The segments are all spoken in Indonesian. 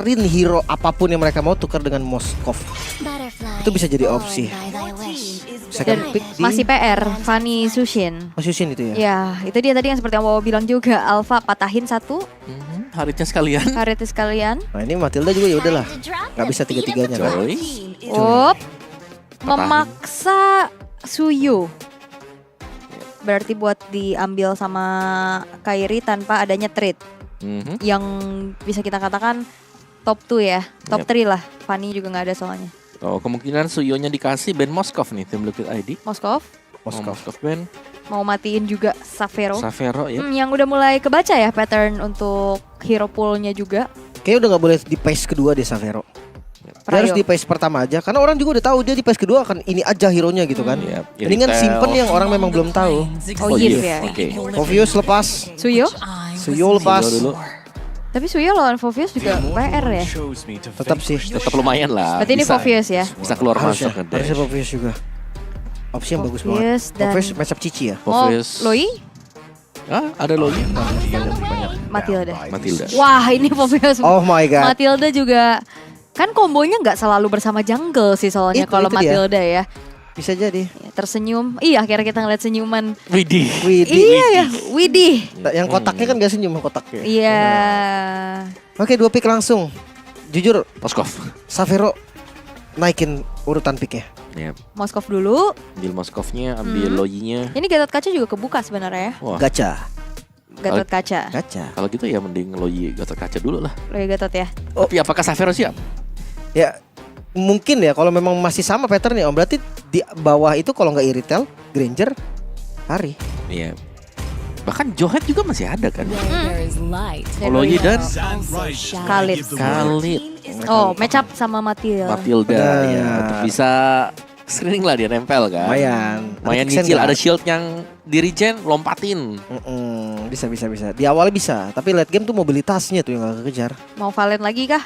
Rin hero apapun yang mereka mau tukar dengan Moskov. Itu bisa jadi opsi. Second pick di Masih PR, Fanny Sushin. Sushin itu ya. Ya, itu dia tadi yang seperti yang Wawa bilang juga. Alpha patahin satu, Haritnya sekalian. karet sekalian. Nah ini Matilda juga ya udahlah. Gak bisa tiga-tiganya kan. Coy. Up, memaksa Suyu. Berarti buat diambil sama Kairi tanpa adanya trade. Yang bisa kita katakan top 2 ya. Top 3 lah. Fanny juga gak ada soalnya. Oh, kemungkinan Suyonya dikasih Ben Moskov nih, tim Liquid ID. Moskov Moskov Ben. mau matiin juga Savero. Savero ya. Yang udah mulai kebaca ya pattern untuk hero poolnya juga. Kayaknya udah gak boleh di phase kedua deh Savero. Dia harus Prayo. di phase pertama aja. Karena orang juga udah tahu dia di phase kedua akan ini aja hero-nya gitu kan. Iya, Mendingan Iritel. simpen yang orang memang belum tahu. Oh Yif iya. ya. Oke. Fovius lepas, Suyo. Suyo lepas. Suyo dulu. Tapi Suyo lawan Fovius juga PR ya. Tetap sih. Tetap lumayan lah. Berarti ini bisa. Fovius ya. Bisa keluar Harusnya, masuk kan. harusnya Fovius juga. Opsi yang bagus banget. Fovius dan Fovius matchup Cici ya. Fovius. Loi, Ada Loli. Matilda. Matilda. Wah ini Fovius. Oh my god. Matilda juga kan kombonya nggak selalu bersama jungle sih soalnya Itu kalau dia. Matilda ya. Bisa jadi. Ya, tersenyum. Iya akhirnya kita ngeliat senyuman. Widih. Widih. Iya ya, Widih. Yang kotaknya kan gak senyum kotaknya. Iya. Oke 2 pick langsung. Jujur Moskov. Savero naikin urutan picknya. Ya, Moskov dulu. ambil Moskovnya, ambil Loyinya. Ini Gatot Kaca juga kebuka sebenarnya ya. Wah, Gacha. Gatot Kaca. Gacha. kalau gitu ya mending Loyi Gatot Kaca dulu lah. Loi Gatot ya. Tapi apakah Savero siap? Ya mungkin ya kalau memang masih sama patternnya Om. Berarti di bawah itu kalau nggak Iritel, Granger, Hari. Iya. Bahkan Johet juga masih ada kan. Dan Loyi dan Khalid. Khalid. Oh, match up sama Matilda. Matilda Benar. ya, untuk bisa screening lah dia nempel kan. Lumayan Ada nyicil, nggak? ada shield yang di regen lompatin. Bisa. Di awalnya bisa, tapi late game tuh mobilitasnya tuh yang gak kekejar. Mau Valen lagi kah?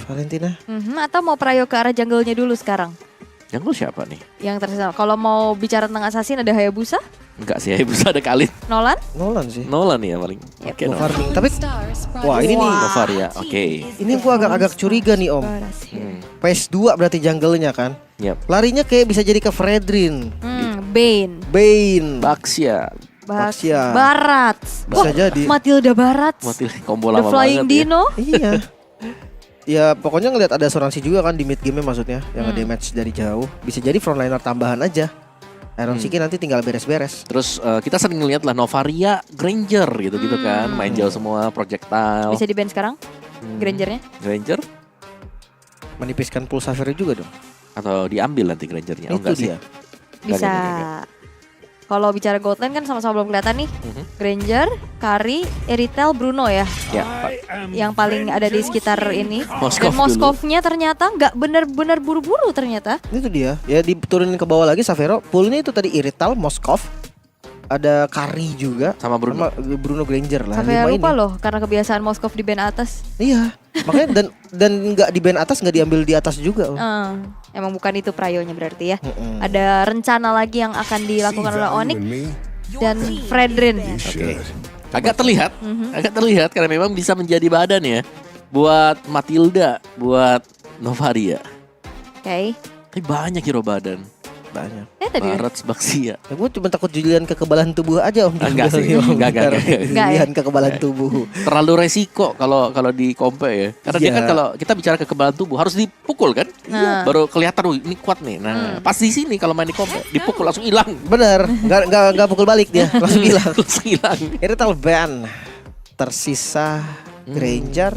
Valentina. Atau mau Prayo ke arah jungle-nya dulu sekarang? Jungle siapa nih? Yang terserah. Kalau mau bicara tentang assassin ada Hayabusa, Enggak sih, bisa ada Khalid. Nolan. Nolan sih. Nolan ya paling. Yep. Oke, No Nolan. farming. Tapi wah ini nih, Novaria, oke. ini gua agak curiga nih Om. PS 2 berarti jungle-nya kan. Yap. Larinya kayak bisa jadi ke Fredrin, Bane. Bane, Baxia. Baxia. Barat. Bisa jadi. Matilda Barat. Mati combo The lama Flying banget ya. Dino. Iya. Ya pokoknya ngelihat ada asuransi juga kan di mid game maksudnya yang nge-damage dari jauh. Bisa jadi frontliner tambahan aja. Iron Siki nanti tinggal beres-beres. Terus kita sering ngeliat lah Novaria, Granger gitu-gitu kan. Main jauh semua, projectile. Bisa di ban sekarang? Grangernya? Granger Menipiskan pulsa Savero juga dong. atau diambil nanti Grangernya? Oh, Itu enggak sih. dia. Bisa. Enggak. Kalau bicara gold lane kan sama-sama belum kelihatan nih. Granger, Kari, Iritel, Bruno ya. Ya, Yang paling ada di sekitar ini. Moskov Dan Moskovnya ternyata nggak benar-benar buru-buru ternyata. Itu dia. Ya diturunin ke bawah lagi Savero. Poolnya itu tadi Irital, Moskov, ada Kari juga, sama Bruno. sama Bruno Granger lah. Sampai 5 lupa ini. loh karena kebiasaan Moskov di band atas. Iya. Makanya dan nggak di band atas, nggak diambil di atas juga. Om. Emang bukan itu prayonya berarti ya. Ada rencana lagi yang akan dilakukan oleh Onyx dan Fredrin. Oke. Agak terlihat karena memang bisa menjadi badan ya buat Matilda, buat Novaria. Oke. Tapi banyak hero badan. Banyak. Tadi Barat, Baxia. Ya, gue cuma takut julian kekebalan tubuh aja Om. Enggak sih, Om. enggak. Julian kekebalan tubuh. Terlalu resiko kalau di kompe ya. Karena dia Iya. kan kalau kita bicara kekebalan tubuh harus dipukul kan? Nah. Baru kelihatan ini kuat nih. Nah, pas di sini kalau main di kompe dipukul langsung hilang. Bener, nggak pukul balik dia, langsung hilang. Langsung hilang. Irital ban. Tersisa Granger.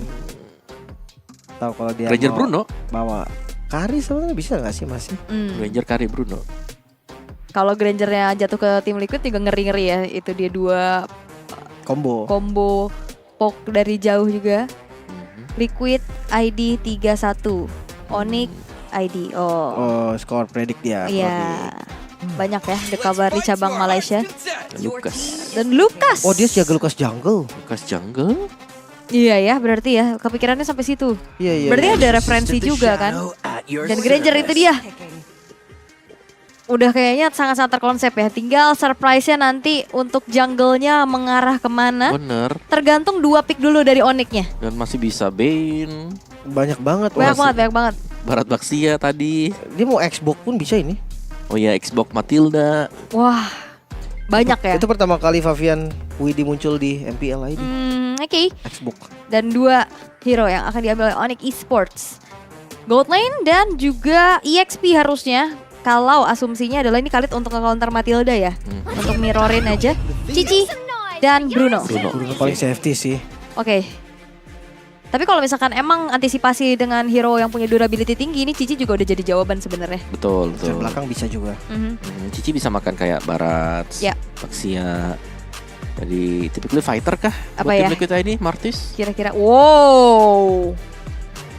Tahu kalau dia Granger mau Bruno, bawa Kari sebenarnya bisa nggak sih masih? Granger Kari Bruno. Kalau Grangernya jatuh ke tim Liquid juga ngeri-ngeri ya. Itu dia dua Combo. combo poke dari jauh juga. Liquid ID 31, Onyx ID. Oh, skor predik dia. Iya. Banyak ya ada kabar di cabang Malaysia. Lucas. Dan Lucas. Oh dia jaga Lucas Jungle. Lucas Jungle. Iya ya, berarti ya kepikirannya sampai situ. Iya. Berarti ada referensi juga kan. Dan Granger itu dia. Udah kayaknya sangat-sangat terkonsep ya. Tinggal surprise-nya nanti untuk jungle-nya mengarah kemana. Bener. Tergantung 2 pick dulu dari Onyx-nya. Dan masih bisa Bane, Banyak banget. Banyak banget. Barat Baksia tadi. Dia mau Xbox pun bisa ini. Oh ya, Xbox Matilda. Wah, banyak ya. Itu pertama kali Favian Widi muncul di MPL ID. Oke. Xbox. Dan 2 hero yang akan diambil oleh Onyx Esports, Gold Lane dan juga EXP harusnya. Kalau asumsinya adalah ini Khalid untuk nge-counter Matilda ya. Untuk mirrorin aja Cici dan Bruno. Bruno paling safety sih. Oke. Tapi kalau misalkan emang antisipasi dengan hero yang punya durability tinggi, ini Cici juga udah jadi jawaban sebenarnya. Betul. Dari belakang bisa juga. Cici bisa makan kayak Barat, Ya. Baksia. Jadi typically fighter kah? Apa buat ya? tim kita ini Martis? Kira-kira, wow.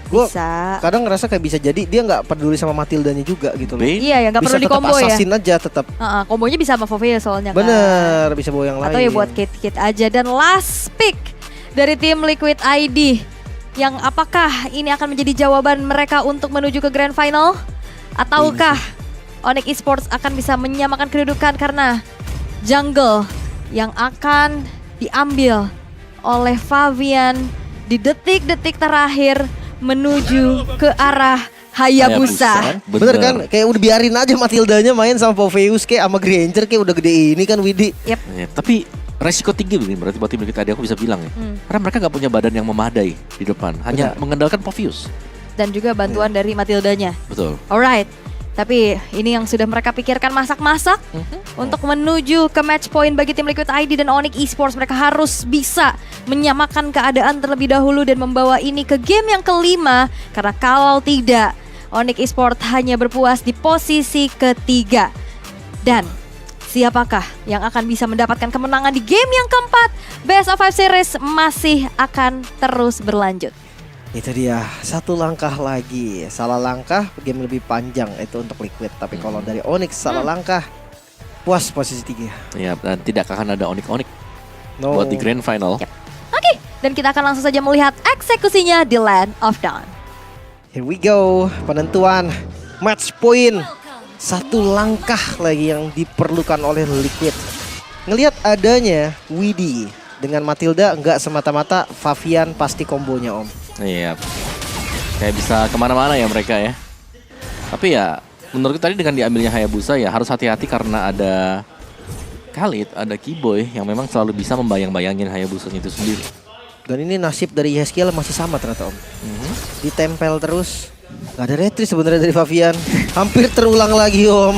Gua Bisa. kadang ngerasa kayak bisa jadi dia nggak peduli sama Matildanya juga gitu loh. Bane? Iya ya, nggak Bisa perlu di tetap combo ya. assassin aja tetap. Kombonya bisa sama Fovea soalnya kan. Bener, bisa bawa yang lain. Atau ya buat kit-kit aja. Dan last pick dari tim Liquid ID, yang apakah ini akan menjadi jawaban mereka untuk menuju ke Grand Final? Ataukah Onyx Esports akan bisa menyamakan kedudukan karena jungle yang akan diambil oleh Favian di detik-detik terakhir menuju ke arah Hayabusa. Bener kan? Kayak udah biarin aja Matildanya main sama Poveus kayak sama Granger kayak udah gede ini kan Widi. Ya, tapi resiko tinggi begini berarti buat tim kita tadi aku bisa bilang ya. Karena mereka nggak punya badan yang memadai di depan, hanya mengandalkan Poveus. Dan juga bantuan dari Matildanya. Betul. Alright. Tapi ini yang sudah mereka pikirkan masak-masak untuk menuju ke match point bagi tim Liquid ID dan Onyx Esports. Mereka harus bisa menyamakan keadaan terlebih dahulu dan membawa ini ke game yang kelima. Karena kalau tidak, Onyx Esports hanya berpuas di posisi ketiga. Dan siapakah yang akan bisa mendapatkan kemenangan di game yang keempat? Best of 5 Series masih akan terus berlanjut. Itu dia, satu langkah lagi. Salah langkah game lebih panjang itu untuk Liquid. Tapi kalau dari Onyx salah langkah, puas posisi 3. Ya, dan tidak akan ada Onyx No. buat di Grand Final. Oke, dan kita akan langsung saja melihat eksekusinya di Land of Dawn. Here we go, penentuan match point. Satu langkah lagi yang diperlukan oleh Liquid. Ngelihat adanya Widi dengan Matilda, nggak semata-mata Favian pasti kombonya Om. Iya, kayak bisa kemana-mana ya mereka ya. Tapi ya menurutku tadi dengan diambilnya Hayabusa ya harus hati-hati karena ada Khalid, ada Keyboy yang memang selalu bisa membayang-bayangin Hayabusa itu sendiri. Dan ini nasib dari Yeskiel masih sama ternyata Om. Ditempel terus. Gak ada retri sebenarnya dari Favian. Hampir terulang lagi Om.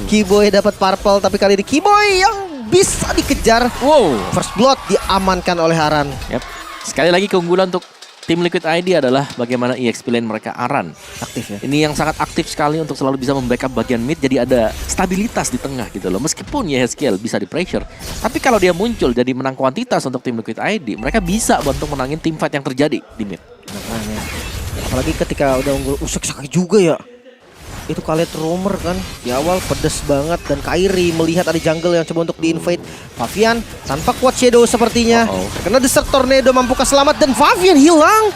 Keyboy dapat purple tapi kali ini Keyboy yang bisa dikejar. Wow. First blood diamankan oleh Aran. Yap. Sekali lagi keunggulan untuk tim Liquid ID adalah bagaimana EXP lane mereka Aran. Aktif ya. Ini yang sangat aktif sekali untuk selalu bisa membackup bagian mid. Jadi ada stabilitas di tengah gitu loh. Meskipun Yeskiel bisa di pressure, tapi kalau dia muncul jadi menang kuantitas untuk tim Liquid ID, mereka bisa bantu menangin tim fight yang terjadi di mid. Makanya. Apalagi ketika udah unggul usuk sakit juga ya. Itu Khalid Romer kan di awal pedes banget. Dan Kairi melihat ada jungle yang coba untuk di-invade Favian tanpa kuat shadow sepertinya. Karena Desert Tornado mampukah selamat dan Favian hilang.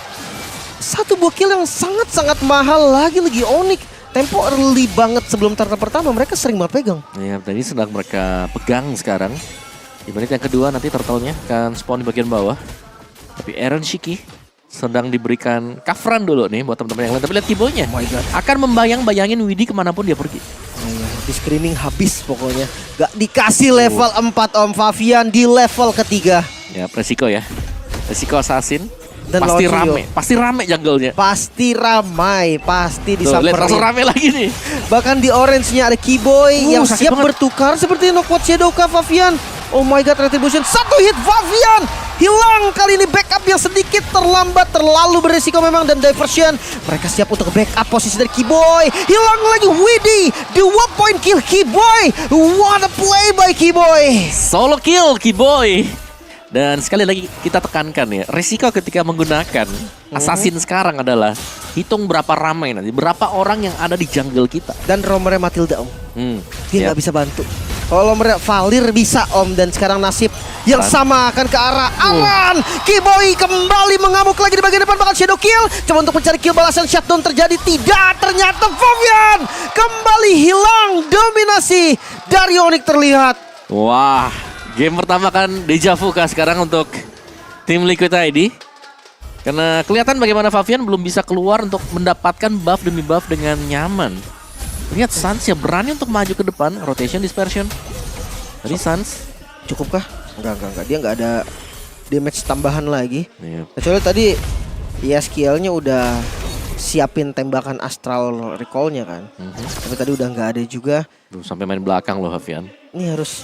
Satu buah kill yang sangat-sangat mahal. Lagi Onyx. Tempo early banget sebelum turtle pertama. Mereka sering banget pegang. Ya, tadi sedang mereka pegang sekarang. Di menit yang kedua nanti turtle-nya akan spawn di bagian bawah. Tapi Aaron Shiki sedang diberikan coveran dulu nih buat teman-teman yang lain. Tapi lihat Keyboy-nya akan membayang-bayangin Widi kemanapun dia pergi. Di screening habis pokoknya. Gak dikasih level 4 Om. Favian di level ketiga. Ya, resiko ya. Resiko assassin. Dan pasti Lotio. rame. Pasti rame jungle-nya. Pasti ramai. Pasti Tuh, lihat langsung disamperin. rame lagi nih. Bahkan di orange-nya ada Keyboy yang sakit siap banget. bertukar seperti Knockout Shadow kah Favian. Oh my god, Retribution. Satu hit Favian. Hilang kali ini, backup yang sedikit terlambat. Terlalu berisiko memang dan diversion. Mereka siap untuk backup posisi dari Keyboy. Hilang lagi Widi. Di 1 point kill Keyboy. What a play by Keyboy. Solo kill Keyboy. Dan sekali lagi kita tekankan ya, resiko ketika menggunakan assassin sekarang adalah hitung berapa ramai nanti, berapa orang yang ada di jungle kita. Dan Romernya Matilda Om. Dia Siap. nggak bisa bantu. Kalau Romer Valir bisa Om. Dan sekarang nasib yang sama akan ke arah Aran. Keyboy kembali mengamuk lagi di bagian depan, bakal shadow kill. Coba untuk mencari kill balasan, shutdown terjadi. Tidak, ternyata Favian kembali hilang. Dominasi dari Onyx terlihat. Wah, game pertama kan deja vu kah sekarang untuk tim Liquid ID. Karena kelihatan bagaimana Favian belum bisa keluar untuk mendapatkan buff demi buff dengan nyaman. Lihat Sans ya berani untuk maju ke depan, rotation dispersion. Tadi Sans Cukupkah? Enggak. Dia nggak ada damage tambahan lagi. Iya. Kecuali tadi ya skillnya udah siapin tembakan astral recall-nya kan. Tapi tadi udah nggak ada juga. Tuh, sampai main belakang loh Favian. Ini harus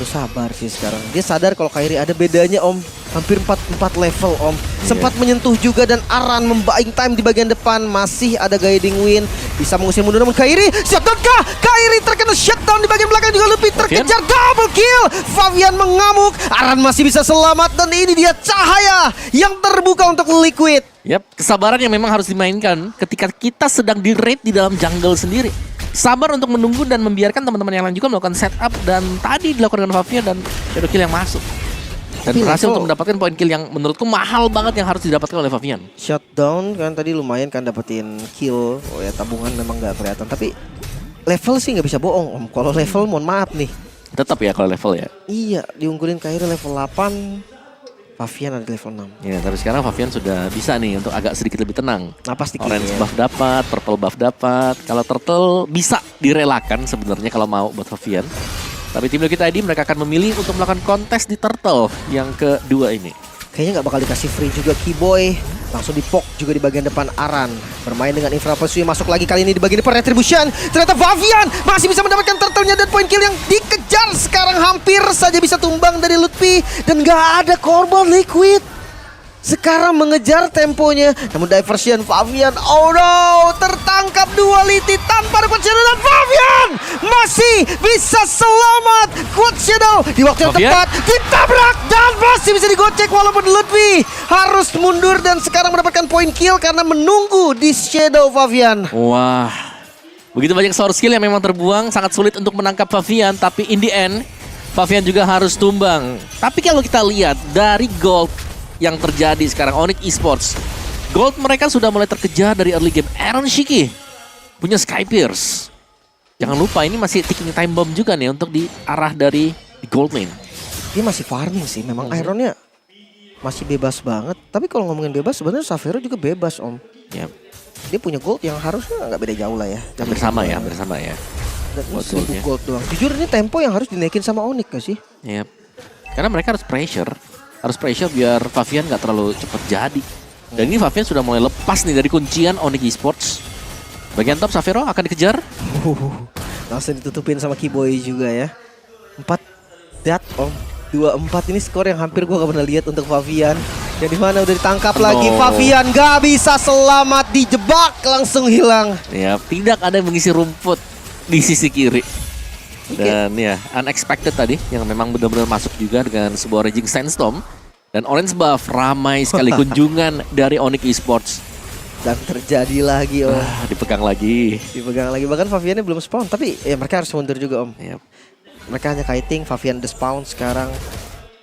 sabar sih sekarang. Dia sadar kalau Kairi ada bedanya Om. Hampir 4 level Om. Sempat menyentuh juga dan Aran membaing time di bagian depan. Masih ada guiding wind. Bisa mengusir mundur namun Kairi. Shutdown kah? Kairi terkena shutdown di bagian belakang juga lebih terkejar. Double kill. Favian mengamuk. Aran masih bisa selamat dan ini dia cahaya yang terbuka untuk Liquid. Yap, kesabaran yang memang harus dimainkan ketika kita sedang di raid di dalam jungle sendiri. Sabar untuk menunggu dan membiarkan teman-teman yang lain juga melakukan setup dan tadi dilakukan dengan Favian dan shadow kill yang masuk. Dan Tapi berhasil level- untuk mendapatkan poin kill yang menurutku mahal banget yang harus didapatkan oleh Favian. Shutdown kan tadi lumayan kan dapetin kill. Oh ya tabungan memang nggak kelihatan. Tapi level sih nggak bisa bohong Om. Kalau level mohon maaf nih. Tetap ya kalau level ya. Iya diunggulin Kairi level 8. Favian ada di level 6. Ya, tapi sekarang Favian sudah bisa nih untuk agak sedikit lebih tenang. Napas dikit Orange ya. buff dapat, purple buff dapat. Kalau turtle bisa direlakan sebenarnya kalau mau buat Favian. Tapi tim kita ID mereka akan memilih untuk melakukan kontes di turtle yang kedua ini. Kayaknya nggak bakal dikasih free juga Keyboy. Langsung dipok juga di bagian depan Aran. Bermain dengan Infra Pursuit masuk lagi kali ini di bagian depan Retribution. Ternyata Favian masih bisa mendapatkan turtle-nya dan poin kill yang dikejar. Sekarang hampir saja bisa tumbang dari Lutfi. Dan nggak ada korban Liquid. Sekarang mengejar temponya. Namun diversion Favian. Oh no. Tertangkap duality tanpa ada Quad Shadow. Dan Favian masih bisa selamat. Quad Shadow di waktu yang Favian? tepat. Ditabrak dan masih bisa digocek. Walaupun Lutfi harus mundur. Dan sekarang mendapatkan poin kill karena menunggu di Shadow Favian. Wah, begitu banyak source skill yang memang terbuang, sangat sulit untuk menangkap Favian. Tapi in the end, Favian juga harus tumbang. Tapi kalau kita lihat dari gold yang terjadi sekarang Onyx Esports, gold mereka sudah mulai terkejar dari early game. Aaron Shiki punya Sky Pierce. Jangan lupa ini masih ticking time bomb juga nih untuk di arah dari gold lane. Dia masih farming sih. Memang Ironnya masih bebas banget. Tapi kalau ngomongin bebas sebenarnya Savero juga bebas Om. Yap. Dia punya gold yang harusnya nggak beda jauh lah ya. Hampir sama ya, hampir sama ya. Dan ini Buat 1000 goldnya. gold doang. Jujur ini tempo yang harus dinaikin sama Onyx gak sih? Yap. Karena mereka harus pressure biar Favian nggak terlalu cepat jadi. Dan ini Favian sudah mulai lepas nih dari kuncian Onyx Esports. Bagian top Savero akan dikejar. Langsung ditutupin sama Keyboy juga ya. 4 dat Om. 2-4 ini skor yang hampir gua gak pernah lihat untuk Favian. Yang dimana udah ditangkap lagi. No. Favian gak bisa selamat, dijebak langsung hilang. Ya, tidak ada yang mengisi rumput di sisi kiri. Dan ya, unexpected tadi yang memang benar-benar masuk juga dengan sebuah Raging Sandstorm. Dan Orange Buff ramai sekali kunjungan dari Onyx Esports. Dan terjadi lagi Om. Dipegang lagi. Dipegang lagi. Bahkan Faviannya belum spawn. Tapi ya mereka harus mundur juga Om. Yap. Mereka hanya kiting. Favian the spawn sekarang.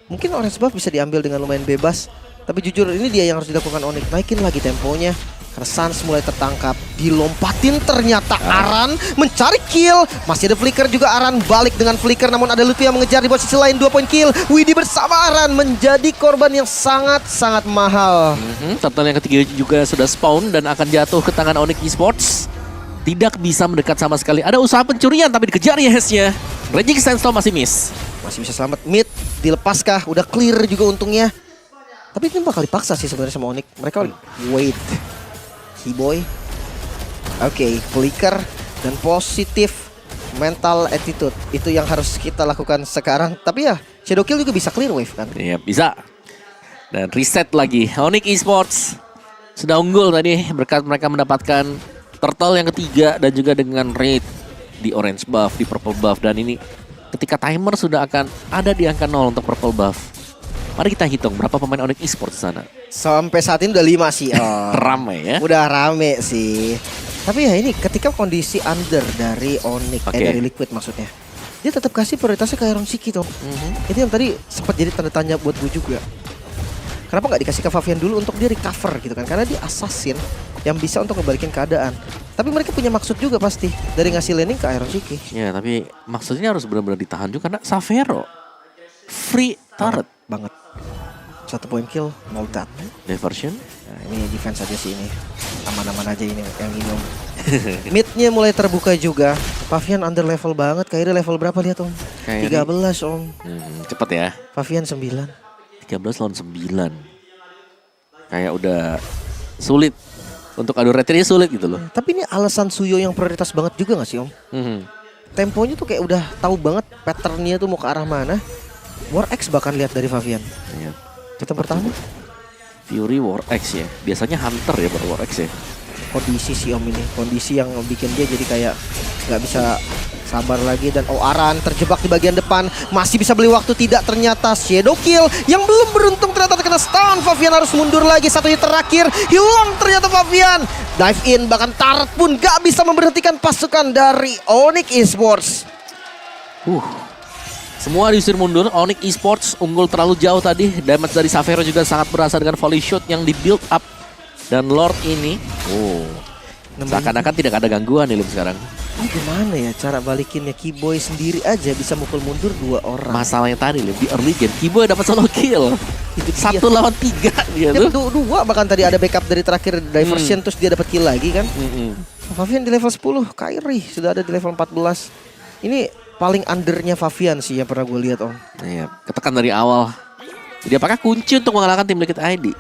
Mungkin Orange Buff bisa diambil dengan lumayan bebas. Tapi jujur ini dia yang harus dilakukan Onyx. Naikin lagi temponya. Karena Sans mulai tertangkap. Dilompatin ternyata Aran mencari kill. Masih ada flicker juga Aran. Balik dengan flicker namun ada Lutfi yang mengejar di posisi lain. 2 poin kill. Widi bersama Aran menjadi korban yang sangat-sangat mahal. Turtle yang ketiga juga sudah spawn dan akan jatuh ke tangan Onyx Esports. Tidak bisa mendekat sama sekali. Ada usaha pencurian tapi dikejar Yesnya. Raging Sandstorm masih miss. Masih bisa selamat. Mid dilepaskah? Udah clear juga untungnya. Tapi ini bakal dipaksa sih sebenarnya sama Onyx. Mereka wait. Keyboy. Oke, flicker dan positif mental attitude. Itu yang harus kita lakukan sekarang. Tapi ya, Shadow Kill juga bisa clear wave kan. Iya bisa. Dan reset lagi. Onyx Esports sudah unggul tadi berkat mereka mendapatkan turtle yang ketiga dan juga dengan raid di orange buff, di purple buff. Dan ini ketika timer sudah akan ada di angka 0 untuk purple buff. Mari kita hitung berapa pemain Onyx Esports di sana. Sampai saat ini udah 5 sih. Oh. Ramai ya. Udah rame sih. Tapi ya ini ketika kondisi under dari Onyx, Oke. dari Liquid maksudnya. Dia tetap kasih prioritasnya ke Iron Shiki tuh. Itu yang tadi sempat jadi tanda tanya buat gue juga. Kenapa nggak dikasih ke Favian dulu untuk dia recover gitu kan? Karena dia assassin yang bisa untuk ngebalikin keadaan. Tapi mereka punya maksud juga pasti dari ngasih laning ke Iron Shiki. Ya tapi maksudnya harus benar-benar ditahan juga karena Savero free turret. Banget. 1 point kill, no that. Diversion. Nah, ini defense aja sih ini. Aman-aman aja ini yang ini Om. Mid-nya mulai terbuka juga. Pavian under level banget. Kairi level berapa lihat Om? Kairi. 13 Om. Cepet ya. Pavian 9. 13 lawan 9. Kayak udah sulit. Untuk adu retrinya sulit gitu loh. Tapi ini alasan Suyo yang prioritas banget juga gak sih Om? Temponya tuh kayak udah tahu banget patternnya tuh mau ke arah mana. War X bahkan lihat dari Favian. Iya. Kita pertama Fury War X ya. Biasanya Hunter ya baru War X ya. kondisi si Om ini, kondisi yang bikin dia jadi kayak nggak bisa sabar lagi. Dan Aran terjebak di bagian depan, masih bisa beli waktu, tidak, ternyata Shadow Kill yang belum beruntung ternyata terkena stun. Favian harus mundur lagi, satu hit terakhir hilang ternyata Favian. Dive in, bahkan Tart pun gak bisa memberhentikan pasukan dari Onyx Esports. Semua diusir mundur. Onyx Esports unggul terlalu jauh tadi. Damage dari Xavero juga sangat berasa dengan volley shot yang di build up. Dan Lord ini, seakan-akan tidak ada gangguan nih Lim sekarang. Ini gimana ya cara balikinnya? Keyboy sendiri aja bisa mukul mundur 2 orang. Masalahnya tadi Lim, di early game Keyboy dapat solo kill. Itu 1 lawan 3 dia dia tuh. 2 bahkan tadi ada backup dari terakhir diversion terus dia dapat kill lagi kan. Favian di level 10, Kairi sudah ada di level 14. Ini paling undernya Favian sih yang pernah gue lihat Om. Iya, ketekan dari awal. Jadi apakah kunci untuk mengalahkan tim Liquid ID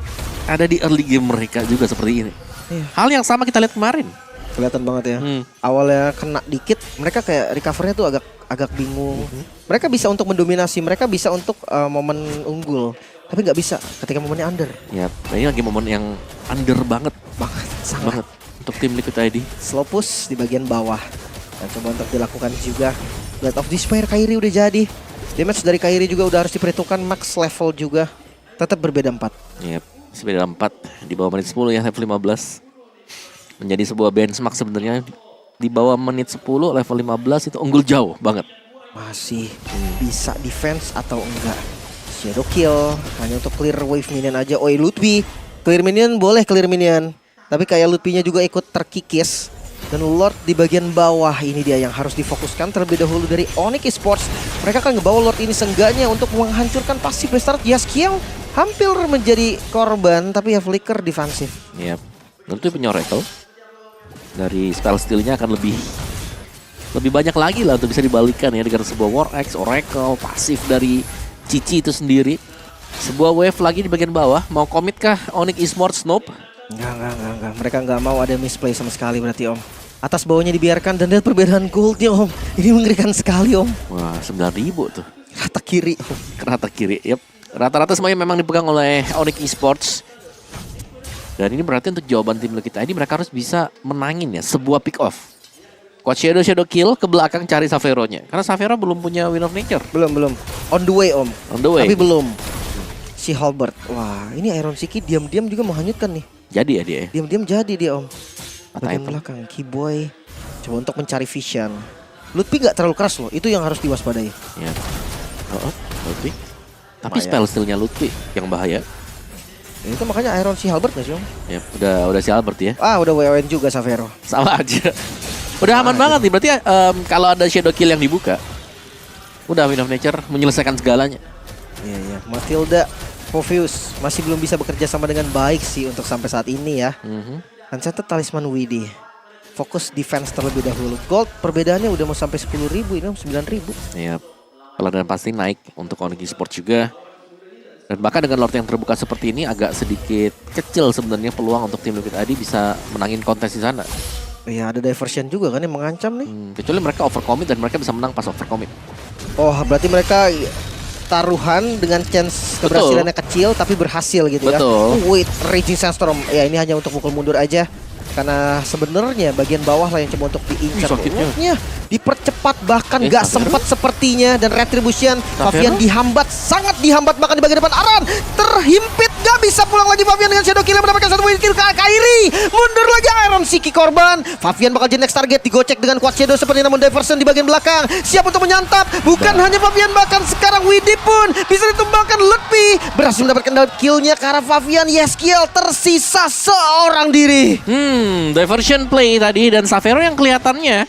ada di early game mereka juga seperti ini? Iya. Hal yang sama kita lihat kemarin. Kelihatan banget ya. Awalnya kena dikit, mereka kayak recovernya tuh agak bingung. Mereka bisa untuk mendominasi, mereka bisa untuk momen unggul, tapi nggak bisa ketika momennya under. Ya, ini lagi momen yang under banget Sangat. banget untuk tim Liquid ID. Slow push di bagian bawah. Dan coba untuk dilakukan juga. Blade of Despair Kairi udah jadi. Damage dari Kairi juga udah harus diperhitungkan, max level juga. Tetap berbeda 4. Yep, masih beda 4 di bawah menit 10 ya, level 15. Menjadi sebuah benchmark sebenarnya. Di bawah menit 10 level 15 itu unggul jauh banget. Masih bisa defense atau enggak. Shadow kill hanya untuk clear wave minion aja. Oi Ludwig, clear minion boleh clear minion. Tapi kayak Ludwig-nya juga ikut terkikis. Dan Lord di bagian bawah ini dia yang harus difokuskan terlebih dahulu dari Onyx Esports. Mereka akan ngebawa Lord ini seenggaknya untuk menghancurkan pasif restart Yaskiel. Hampir menjadi korban tapi ya flicker defensif. Yep. Tentu punya Oracle. Dari spell steal-nya akan lebih banyak lagi lah untuk bisa dibalikan ya dengan sebuah War X, Oracle, pasif dari Cici itu sendiri. Sebuah wave lagi di bagian bawah. Mau komit kah Onyx Esports? Nope. Enggak. Mereka nggak mau ada misplay sama sekali berarti Om. Atas bawahnya dibiarkan dan lihat perbedaan goldnya Om. Ini mengerikan sekali Om. Wah, 9.000 tuh. Rata kiri. Rata kiri, yep. Rata-rata semuanya memang dipegang oleh Onyx Esports. Dan ini berarti untuk jawaban tim Liquid ID mereka harus bisa menangin ya sebuah pick off. Quad Shadow kill ke belakang cari Xavero-nya. Karena Xavero belum punya Wind of Nature. Belum. On the way Om. On the way. Tapi belum. Si Halbert. Wah, ini Iron Siki diam-diam juga menghanyutkan nih. Jadi ya dia. Diam-diam jadi dia Om. Bagian item. belakang Keyboy coba untuk mencari vision. Ludwig gak terlalu keras loh. Itu yang harus diwaspadai. Ya. Ludwig. Tapi Bahaya. spell steal-nya Ludwig yang bahaya. Itu makanya Iron si Halbert gak sih Om? Ya, udah si Albert ya. Udah WWN juga Xavero. Sama aja. Udah aman banget nih. Berarti kalau ada shadow kill yang dibuka, udah Wind of Nature menyelesaikan segalanya. Iya. Matilda, Povius masih belum bisa bekerja sama dengan baik sih untuk sampai saat ini ya. Dan catat talisman Widi. Fokus defense terlebih dahulu. Gold perbedaannya udah mau sampai 10.000 ini Om, 9.000. Iya. Pelan pasti naik untuk Onyx Esports juga. Dan bahkan dengan Lord yang terbuka seperti ini agak sedikit kecil sebenarnya peluang untuk tim Liquid ID bisa menangin kontes di sana. Iya, ada diversion juga kan yang mengancam nih. Kecuali mereka overcommit dan mereka bisa menang pas overcommit. Oh, berarti mereka taruhan dengan chance keberhasilannya kecil tapi berhasil gitu ya. Betul. Wait, Raging Sandstorm. Ya ini hanya untuk mukul mundur aja. Karena sebenarnya bagian bawah lah yang coba untuk diincar. Sakitnya. Dipercepat bahkan gak Xavero? sempat sepertinya. Dan Retribution Favian Xavero? dihambat, sangat dihambat bahkan di bagian depan. Aran terhimpit, gak bisa pulang lagi Favian dengan Shadow Kill yang mendapatkan satu win kill. Kairi mundur lagi, Iron Siki korban. Favian bakal jadi next target, digocek dengan Quad Shadow seperti namun Diversion di bagian belakang. Siap untuk menyantap, bukan hanya Favian bahkan sekarang Widi pun bisa ditumbangkan. Lutfi berhasil mendapatkan killnya karena Favian Yaskiel tersisa seorang diri. Diversion play tadi dan Xavero yang kelihatannya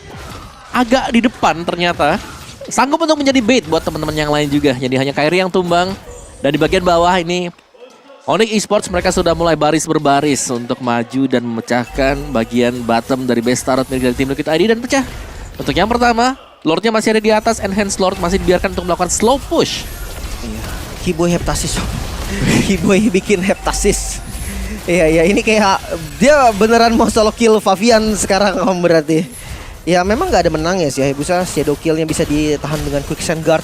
agak di depan ternyata sanggup untuk menjadi bait buat teman-teman yang lain juga. Jadi hanya Kairi yang tumbang dan di bagian bawah ini Onyx Esports mereka sudah mulai baris berbaris untuk maju dan memecahkan bagian bottom dari base turret milik dari tim Liquid ID dan pecah. Untuk yang pertama, Lordnya masih ada di atas, Enhanced Lord masih dibiarkan untuk melakukan slow push. Iya. Hiboy heptasis. Hiboy bikin heptasis. Iya, ini kayak dia beneran mau solo kill Favian sekarang om berarti. Ya memang nggak ada menangnya sih ya, bisa shadow killnya bisa ditahan dengan quicksand guard.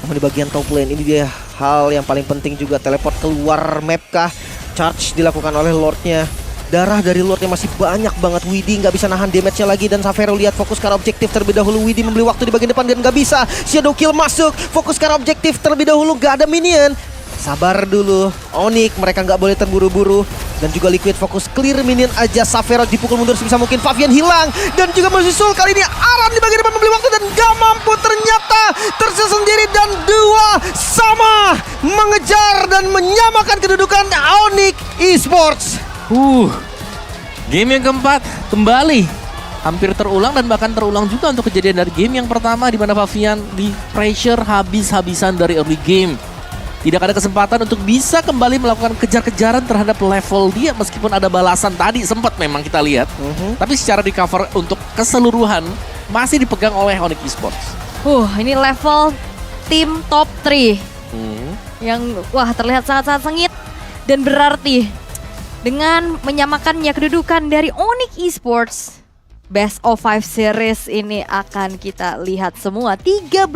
Namun di bagian top lane ini dia hal yang paling penting juga, teleport keluar map kah, charge dilakukan oleh Lordnya. Darah dari Lordnya masih banyak banget, Widhi nggak bisa nahan damage-nya lagi dan Savero lihat fokus ke arah objektif terlebih dahulu. Widhi membeli waktu di bagian depan dan nggak bisa, shadow kill masuk, fokus ke arah objektif terlebih dahulu, nggak ada minion. Sabar dulu, Onyx mereka nggak boleh terburu-buru. Dan juga Liquid fokus clear minion aja. Savero dipukul mundur sebisa mungkin, Favian hilang. Dan juga menyusul kali ini Aram di bagian depan membeli waktu dan gak mampu, ternyata tersisa sendiri dan dua sama mengejar dan menyamakan kedudukan Onyx Esports. Game yang keempat kembali hampir terulang dan bahkan terulang juga untuk kejadian dari game yang pertama di mana Favian di pressure habis-habisan dari early game. Tidak ada kesempatan untuk bisa kembali melakukan kejar-kejaran terhadap level dia meskipun ada balasan tadi sempat memang kita lihat. Tapi secara di cover untuk keseluruhan masih dipegang oleh Onyx Esports. Ini level tim top 3 yang wah terlihat sangat-sangat sengit dan berarti dengan menyamakannya kedudukan dari Onyx Esports. Best of 5 series ini akan kita lihat semua 13